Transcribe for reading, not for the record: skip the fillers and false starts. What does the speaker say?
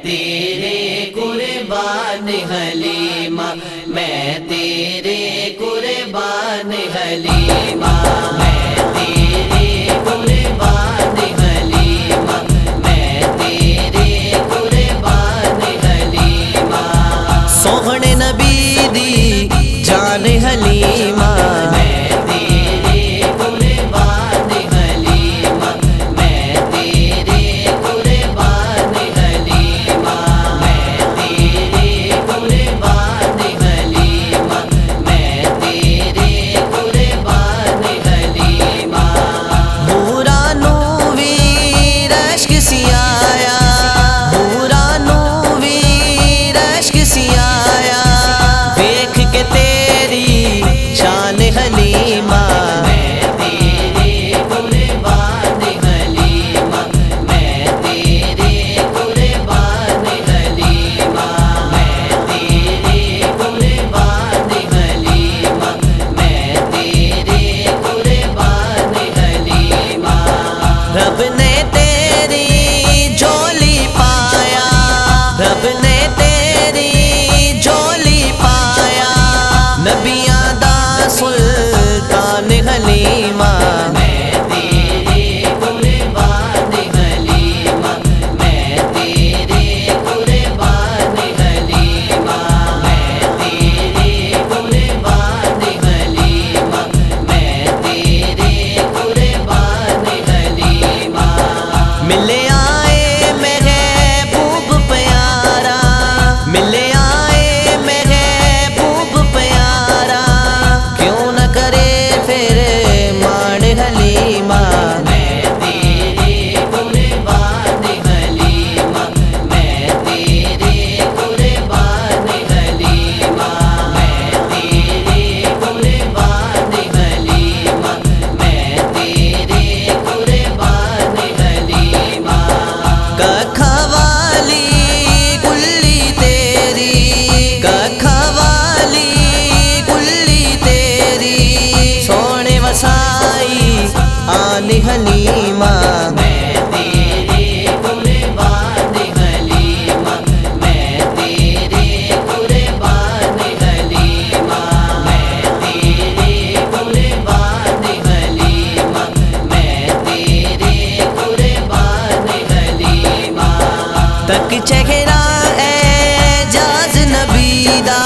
تیرے قربان حلیمہ، میں تیرے قربان حلیمہ، میں تیرے قربان حلیمہ، میں تیرے قربان حلیمہ، سوہنے نبی دی جان حلیمہ، رب نے تیری جھولی پایا، رب نے تیری جھولی پایا، نبیاں دا سلطان حلیمہ، میں تیرے قربان حلیمہ، میں تیرے قربان حلیمہ، میں تیرے قربان حلیمہ، میں تیرے قربان حلیمہ، ملے آئے محبوب پیارا، ملے آئے محبوب پیارا، کیوں نہ کرے پھر مان حلیمہ، میں تیرے قربان حلیمہ، میں تیرے قربان حلیمہ، میں تیرے قربان حلیمہ، میں تیرے قربان حلیمہ، ککھا والی گلی تیری، ککھا والی گلی تیری، سونے وسائی آن حلیمہ، میں تیرے قربان حلیمہ، میں تیرے قربان حلیمہ، میں تیرے قربان حلیمہ، میں تیرے قربان حلیمہ، تک چہرہ اعجاز نبی دا،